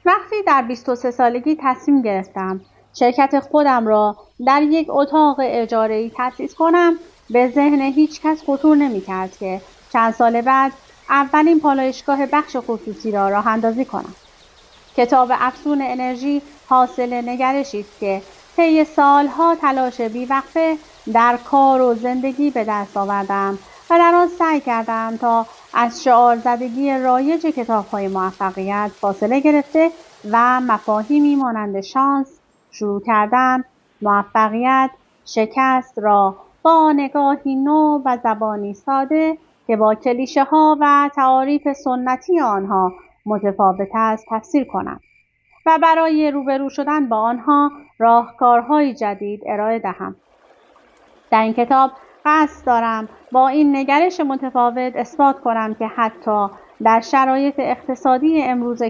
وقتی در 23 سالگی تصمیم گرفتم شرکت خودم را در یک اتاق اجاره‌ای تأسیس کنم، به ذهن هیچ کس خطور نمی‌کرد که چند سال بعد اولین پالایشگاه بخش خصوصی را راه اندازی کنم. کتاب افسون انرژی حاصل نگرشی است که طی سالها تلاش بی‌وقفه در کار و زندگی به دست آوردم و در آن سعی کردم تا از شعارزدگی رایج کتاب‌های موفقیت فاصله گرفته و مفاهیمی مانند شانس، شروع کردن، موفقیت، شکست را با نگاهی نو و زبانی ساده که با کلیشه‌ها و تعاریف سنتی آنها متفاوت است تفسیر کنم و برای روبرو شدن با آنها راهکارهای جدید ارائه دهم. در این کتاب قصد دارم با این نگرش متفاوت اثبات کنم که حتی در شرایط اقتصادی امروز